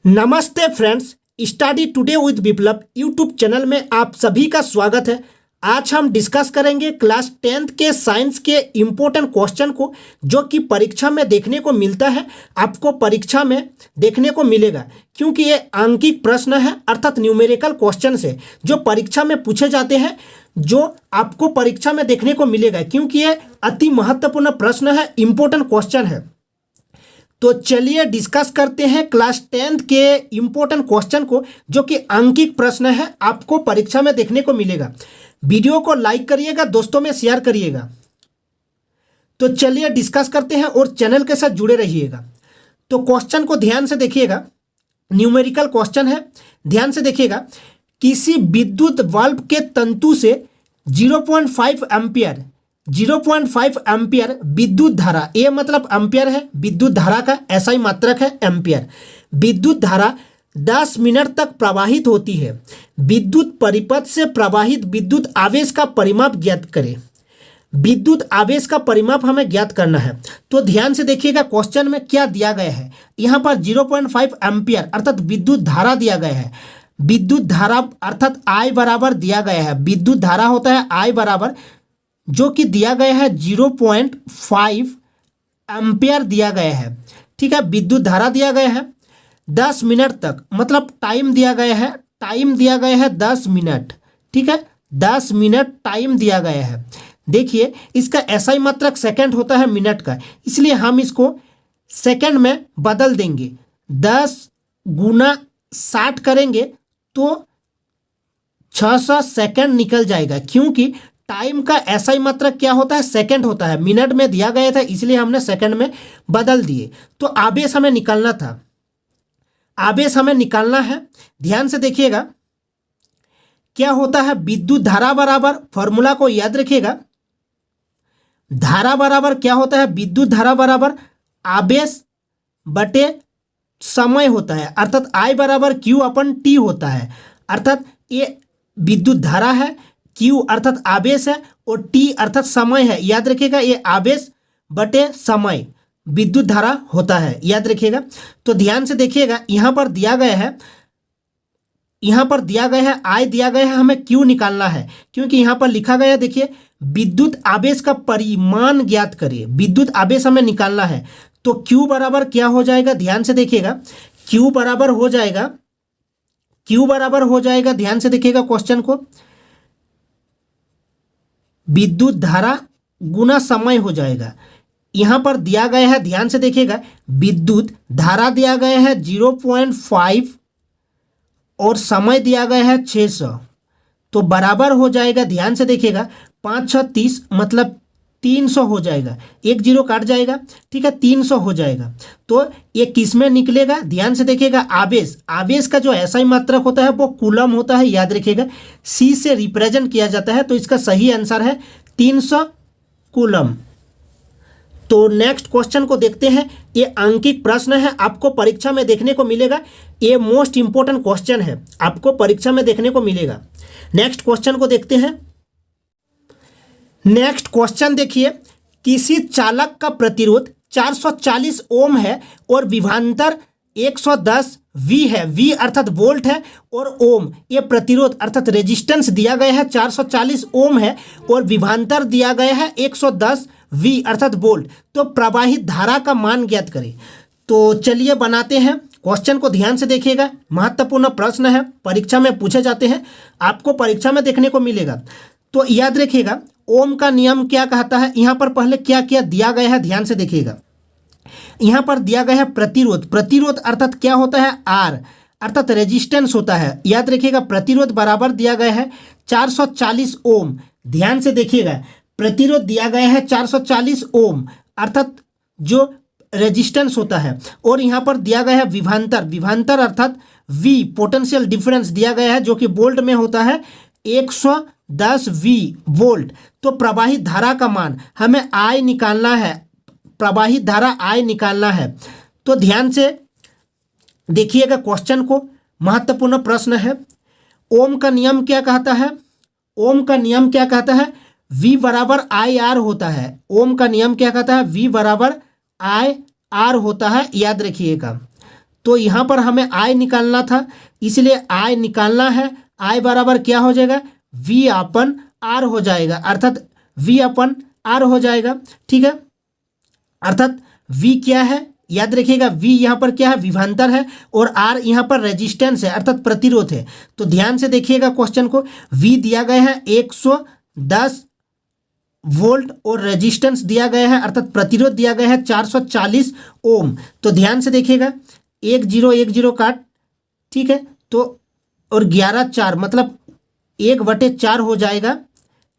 नमस्ते friends, study today with Viplav YouTube channel में आप सभी का स्वागत है। आज हम डिस्कस करेंगे क्लास 10th के साइंस के इम्पोर्टेंट क्वेश्चन को, जो कि परीक्षा में देखने को मिलता है। आपको परीक्षा में देखने को मिलेगा क्योंकि ये आंकिक प्रश्न है, अर्थात न्यूमेरिकल क्वेश्चन है जो परीक्षा में पूछे जाते हैं, जो आपको परीक्षा में देखने को मिलेगा क्योंकि ये अति महत्वपूर्ण प्रश्न है, इम्पोर्टेंट क्वेश्चन है। तो चलिए डिस्कस करते हैं क्लास 10th के इम्पोर्टेंट क्वेश्चन को, जो कि आंकिक प्रश्न है, आपको परीक्षा में देखने को मिलेगा। वीडियो को लाइक करिएगा, दोस्तों में शेयर करिएगा। तो चलिए डिस्कस करते हैं और चैनल के साथ जुड़े रहिएगा। तो क्वेश्चन को ध्यान से देखिएगा, न्यूमेरिकल क्वेश्चन है, ध्यान से देखिएगा। किसी विद्युत बल्ब के तंतु से 0.5 एम्पियर 0.5 एम्पियर विद्युत धारा, ये मतलब एम्पियर है, विद्युत धारा का ऐसा ही मात्रक है एम्पियर। विद्युत धारा 10 मिनट तक प्रवाहित होती है। विद्युत परिपथ से प्रवाहित विद्युत आवेश का परिमाप ज्ञात करें। विद्युत आवेश का परिमाप हमें ज्ञात करना है। तो ध्यान से देखिएगा क्वेश्चन में क्या दिया गया है। यहाँ पर 0.5 एम्पियर अर्थात विद्युत धारा दिया गया है। विद्युत धारा अर्थात I बराबर दिया गया है। विद्युत धारा होता है I बराबर, जो कि दिया गया है 0.5 एम्पियर दिया गया है। ठीक है, विद्युत धारा दिया गया है 10 मिनट तक, मतलब टाइम दिया गया है, टाइम दिया गया है 10 मिनट। ठीक है, 10 मिनट टाइम दिया गया है। देखिए इसका SI मात्रक सेकंड होता है मिनट का, इसलिए हम इसको सेकंड में बदल देंगे। 10 गुना 60 करेंगे तो 600 सेकंड निकल जाएगा, क्योंकि टाइम का SI मात्रक क्या होता है, सेकंड होता है। मिनट में दिया गया था इसलिए हमने सेकंड में बदल दिए। तो आवेश हमें निकालना था, आवेश हमें निकालना है। ध्यान से देखिएगा क्या होता है। विद्युत धारा बराबर, फॉर्मूला को याद रखिएगा, धारा बराबर क्या होता है, विद्युत धारा बराबर आवेश बटे समय होता है, अर्थात I बराबर Q/T होता है। अर्थात ये विद्युत धारा है, Q अर्थात आवेश है और T अर्थात समय है। याद रखिएगा ये आवेश बटे समय विद्युत धारा होता है, याद रखिएगा। तो ध्यान से देखिएगा, यहाँ पर दिया गया है, यहाँ पर दिया गया है I दिया गया है, हमें Q निकालना है क्योंकि यहाँ पर लिखा गया है, देखिए विद्युत आवेश का परिमाण ज्ञात करिए। विद्युत आवेश हमें निकालना है तो Q बराबर क्या हो जाएगा, ध्यान से देखिएगा। Q बराबर हो जाएगा, Q बराबर हो जाएगा, ध्यान से देखिएगा क्वेश्चन को, विद्युत धारा गुना समय हो जाएगा। यहाँ पर दिया गया है, ध्यान से देखिएगा, विद्युत धारा दिया गया है 0.5 और समय दिया गया है 600, तो बराबर हो जाएगा। ध्यान से देखिएगा 5 6 30 मतलब 300 हो जाएगा, एक जीरो काट जाएगा। ठीक है, 300 हो जाएगा। तो ये किस में निकलेगा, ध्यान से देखिएगा। आवेश, आवेश का जो SI मात्रक होता है वो कूलम होता है, याद रखिएगा। C से रिप्रेजेंट किया जाता है, तो इसका सही आंसर है 300 कूलम। तो नेक्स्ट क्वेश्चन को देखते हैं। ये आंकिक प्रश्न है, आपको परीक्षा में देखने को मिलेगा। ये मोस्ट इंपोर्टेंट क्वेश्चन है, आपको परीक्षा में देखने को मिलेगा। नेक्स्ट क्वेश्चन को देखते हैं। नेक्स्ट क्वेश्चन देखिए, किसी चालक का प्रतिरोध 440 ओम है और विभवांतर 110 V है। V अर्थात वोल्ट है और ओम ये प्रतिरोध अर्थात रेजिस्टेंस दिया गया है 440 ओम है और विभवांतर दिया गया है 110 V अर्थात वोल्ट। तो प्रवाहित धारा का मान ज्ञात करें। तो चलिए बनाते हैं। क्वेश्चन को ध्यान से देखिएगा, महत्वपूर्ण प्रश्न है, परीक्षा में पूछे जाते हैं, आपको परीक्षा में देखने को मिलेगा। तो याद रखिएगा ओम का नियम क्या कहता है। यहाँ पर पहले क्या क्या दिया गया है, ध्यान से देखिएगा। यहाँ पर दिया गया है प्रतिरोध, प्रतिरोध अर्थात क्या होता है, R अर्थात रेजिस्टेंस होता है। याद रखिएगा प्रतिरोध बराबर दिया गया है 440 ओम। ध्यान से देखिएगा, प्रतिरोध दिया गया है 440 ओम अर्थात जो रेजिस्टेंस होता है, और यहाँ पर दिया गया है विभवांतर, विभवांतर अर्थात V पोटेंशियल डिफरेंस दिया गया है, जो कि वोल्ट में होता है 110 V वोल्ट। तो प्रवाहित धारा का मान हमें I निकालना है, प्रवाहित धारा I निकालना है। तो ध्यान से देखिएगा क्वेश्चन को, महत्वपूर्ण प्रश्न है। ओम का नियम क्या कहता है, ओम का नियम क्या कहता है, V बराबर IR होता है। ओम का नियम क्या कहता है, V बराबर IR होता है, याद रखिएगा। तो यहाँ पर हमें आई निकालना था, इसलिए आई निकालना है। आई बराबर क्या हो जाएगा, वी अपन आर हो जाएगा, अर्थात वी अपन आर हो जाएगा। ठीक है, अर्थात वी क्या है, याद रखिएगा वी यहाँ पर क्या है, विभवांतर है, और आर यहाँ पर रेजिस्टेंस है अर्थात प्रतिरोध है। तो ध्यान से देखिएगा क्वेश्चन को, वी दिया गया है 110 वोल्ट और रेजिस्टेंस दिया गया है अर्थात प्रतिरोध दिया गया है 440 ओम। तो ध्यान से देखिएगा 1010 काट, ठीक है, तो और 11/4 मतलब 1/4 हो जाएगा।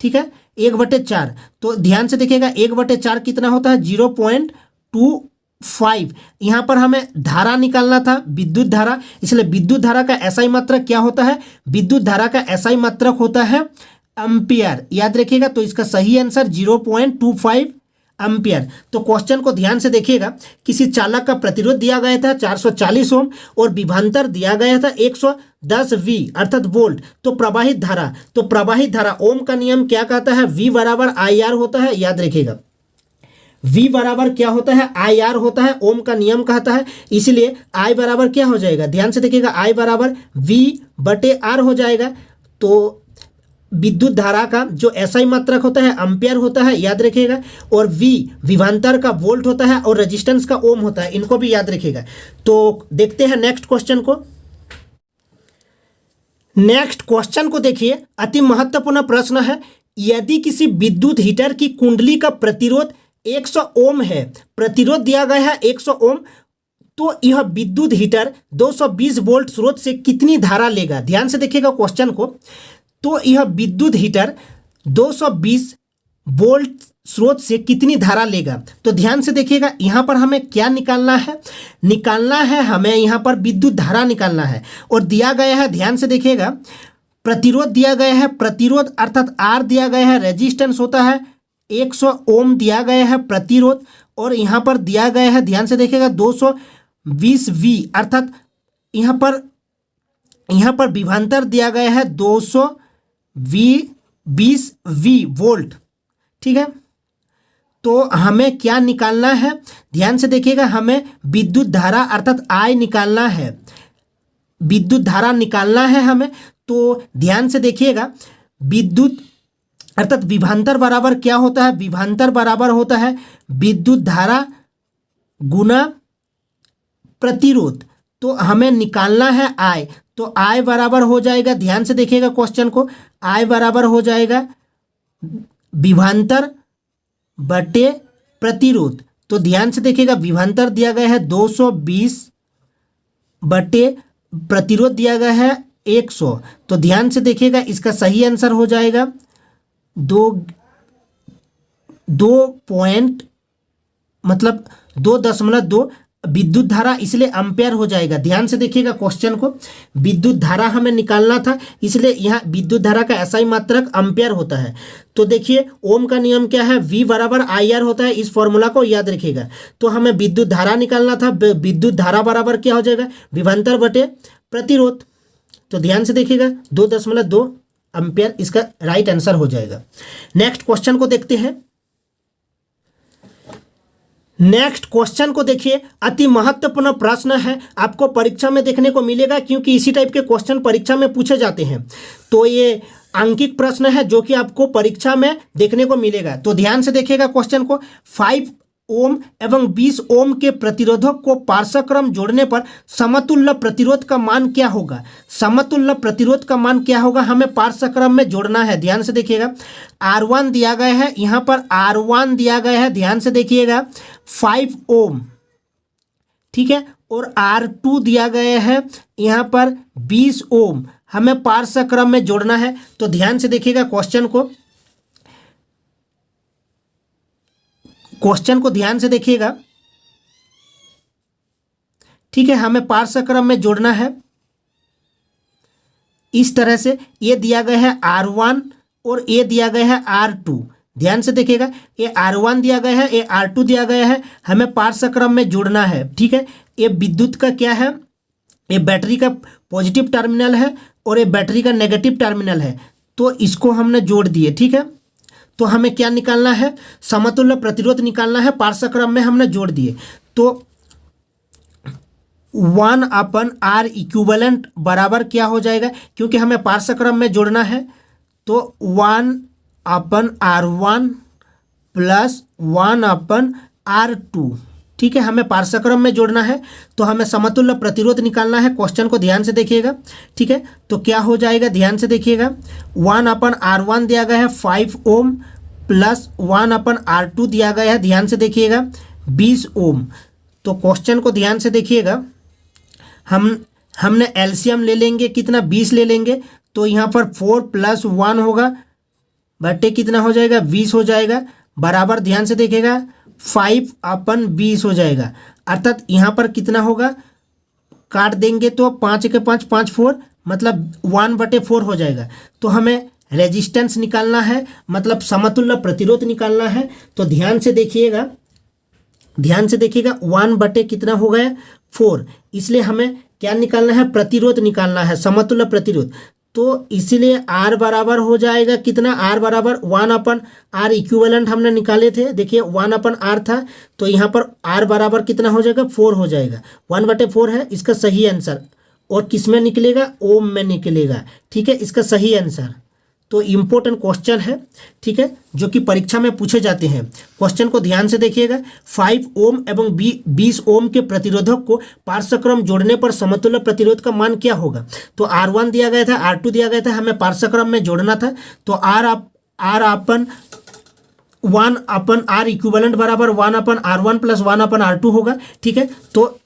ठीक है, 1/4। तो ध्यान से देखिएगा 1/4 कितना होता है, 0.25। यहाँ पर हमें धारा निकालना था, विद्युत धारा, इसलिए विद्युत धारा का एसआई मात्रक क्या होता है, विद्युत धारा का एसआई मात्रक होता है एम्पियर, याद रखिएगा। तो इसका सही आंसर 0.25 एम्पियर। तो क्वेश्चन को ध्यान से देखिएगा, किसी चालक का प्रतिरोध दिया गया था 440 ओम और विभवांतर दिया गया था 110 वी अर्थात वोल्ट। तो प्रवाहित धारा ओम का नियम क्या कहता है, वी बराबर आई आर होता है, याद रखिएगा V बराबर क्या होता है, आई आर होता है, ओम का नियम कहता है, इसलिए I बराबर क्या हो जाएगा, ध्यान से देखिएगा I बराबर V/R हो जाएगा। तो विद्युत धारा का जो एसआई मात्रक होता है एम्पियर होता है, याद रखिएगा, और V विभवांतर का वोल्ट होता है और रेजिस्टेंस का ओम होता है, इनको भी याद रखिएगा। तो देखते हैं नेक्स्ट क्वेश्चन को। नेक्स्ट क्वेश्चन को देखिए, अति महत्वपूर्ण प्रश्न है, यदि किसी विद्युत हीटर की कुंडली का प्रतिरोध 100 ओम है, प्रतिरोध दिया गया है 100 ओम, तो यह विद्युत हीटर 220 वोल्ट स्रोत से कितनी धारा लेगा। ध्यान से देखिएगा क्वेश्चन को, तो यह विद्युत हीटर 220 वोल्ट स्रोत से कितनी धारा लेगा। तो ध्यान से देखिएगा यहाँ पर हमें क्या निकालना है हमें यहाँ पर विद्युत धारा निकालना है, और दिया गया है, ध्यान से देखिएगा प्रतिरोध दिया गया है, प्रतिरोध अर्थात आर दिया गया है, रेजिस्टेंस होता है 100 ओम दिया गया है प्रतिरोध, और यहाँ पर दिया गया है, ध्यान से देखिएगा 220 वी अर्थात यहाँ पर विभवांतर दिया गया है 220 वी वोल्ट। ठीक है, तो हमें क्या निकालना है, ध्यान से देखिएगा हमें विद्युत धारा अर्थात आई निकालना है, विद्युत धारा निकालना है हमें। तो ध्यान से देखिएगा विद्युत अर्थात विभवांतर बराबर क्या होता है, विभवांतर बराबर होता है विद्युत धारा गुना प्रतिरोध। तो हमें निकालना है आई, तो आई बराबर हो जाएगा, ध्यान से देखिएगा क्वेश्चन को, आई बराबर हो जाएगा विभवांतर बटे प्रतिरोध। तो ध्यान से देखिएगा विभवांतर दिया गया है 220 बटे प्रतिरोध दिया गया है 100। तो ध्यान से देखिएगा इसका सही आंसर हो जाएगा 2.2 विद्युत धारा, इसलिए एम्पियर हो जाएगा। ध्यान से देखिएगा क्वेश्चन को, विद्युत धारा हमें निकालना था, इसलिए यहाँ विद्युत धारा का एसआई मात्रक एम्पियर होता है। तो देखिए ओम का नियम क्या है, V बराबर आई आर होता है, इस फॉर्मूला को याद रखिएगा। तो हमें विद्युत धारा निकालना था, विद्युत धारा बराबर क्या हो जाएगा, विभवांतर बटे प्रतिरोध। तो ध्यान से देखिएगा 2.2 एम्पियर इसका राइट आंसर हो जाएगा। नेक्स्ट क्वेश्चन को देखते हैं। नेक्स्ट क्वेश्चन को देखिए, अति महत्वपूर्ण प्रश्न है, आपको परीक्षा में देखने को मिलेगा, क्योंकि इसी टाइप के क्वेश्चन परीक्षा में पूछे जाते हैं। तो ये अंकित प्रश्न है जो कि आपको परीक्षा में देखने को मिलेगा। तो ध्यान से देखिएगा क्वेश्चन को, 5 ओम एवं 20 ओम के प्रतिरोधों को पार्श्वक्रम जोड़ने पर समतुल्य प्रतिरोध का मान क्या होगा। समतुल्य प्रतिरोध का मान क्या होगा, हमें पार्श्वक्रम में जोड़ना है। ध्यान से देखिएगा R1 दिया गया है, यहाँ पर R1 दिया गया है, ध्यान से देखिएगा 5 ओम, ठीक है, और R2 दिया गया है यहाँ पर 20 ओम, हमें पार्श्वक्रम में जोड़ना है। तो ध्यान से देखिएगा क्वेश्चन को ध्यान से देखिएगा, ठीक है, हमें पार्श्वक्रम में जोड़ना है। इस तरह से ये दिया गया है R1 और ये दिया गया है R2। ध्यान से देखिएगा ये R1 दिया गया है, ये R2 दिया गया है, हमें पार्श्वक्रम में जोड़ना है। ठीक है, ये विद्युत का क्या है, ये बैटरी का पॉजिटिव टर्मिनल है और ये बैटरी का नेगेटिव टर्मिनल है। तो इसको हमने जोड़ दिए। ठीक है, तो हमें क्या निकालना है, समतुल्य प्रतिरोध निकालना है, पार्श्वक्रम में हमने जोड़ दिए। तो 1/R इक्विवेलेंट बराबर क्या हो जाएगा, क्योंकि हमें पार्श्वक्रम में जोड़ना है, तो 1/R1 प्लस 1/R2। ठीक है, हमें पार्श्वक्रम में जोड़ना है तो हमें समतुल्य प्रतिरोध निकालना है। क्वेश्चन को ध्यान से देखिएगा। ठीक है, तो क्या हो जाएगा, ध्यान से देखिएगा। 1/R1 दिया गया है 5 ओम प्लस 1/R2 दिया गया है, ध्यान से देखिएगा, 20 ओम। तो क्वेश्चन को ध्यान से देखिएगा। हमने एलसीएम ले लेंगे, कितना, 20 ले लेंगे, तो यहाँ पर 4 + 1 होगा, बटे कितना हो जाएगा, 20 हो जाएगा, बराबर, ध्यान से देखिएगा, 5/20 हो जाएगा। अर्थात यहाँ पर कितना होगा, काट देंगे तो 5 के 5 5 4, मतलब 1/4 हो जाएगा। तो हमें रेजिस्टेंस निकालना है, मतलब समतुल्य प्रतिरोध निकालना है। तो ध्यान से देखिएगा, 1 कितना हो गया, 4। इसलिए हमें क्या निकालना है, प्रतिरोध निकालना है, समतुल्य प्रतिरोध। तो इसीलिए R बराबर हो जाएगा कितना, R बराबर 1/R इक्विवेलेंट हमने निकाले थे, देखिए 1/R था, तो यहाँ पर R बराबर कितना हो जाएगा, 4 हो जाएगा, 1/4 है इसका सही आंसर। और किस में निकलेगा, ओम में निकलेगा। ठीक है, इसका सही आंसर। तो इम्पोर्टेंट क्वेश्चन है, ठीक है, जो कि परीक्षा में पूछे जाते हैं। क्वेश्चन को ध्यान से देखिएगा। 5 ओम एवं 20 ओम के प्रतिरोधक को पार्श्वक्रम जोड़ने पर समतुल्य प्रतिरोध का मान क्या होगा। तो R1 दिया गया था, R2 दिया गया था, हमें पार्श्वक्रम में जोड़ना था, तो R/1/R इक्विवेलेंट बराबर 1/R1 प्लस 1/R2 होगा। ठीक है, तो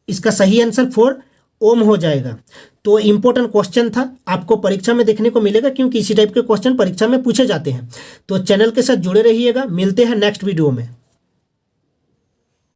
इसका सही आंसर 4 ओम हो जाएगा। तो इम्पोर्टेंट क्वेश्चन था, आपको परीक्षा में देखने को मिलेगा, क्योंकि इसी टाइप के क्वेश्चन परीक्षा में पूछे जाते हैं। तो चैनल के साथ जुड़े रहिएगा, मिलते हैं नेक्स्ट वीडियो में।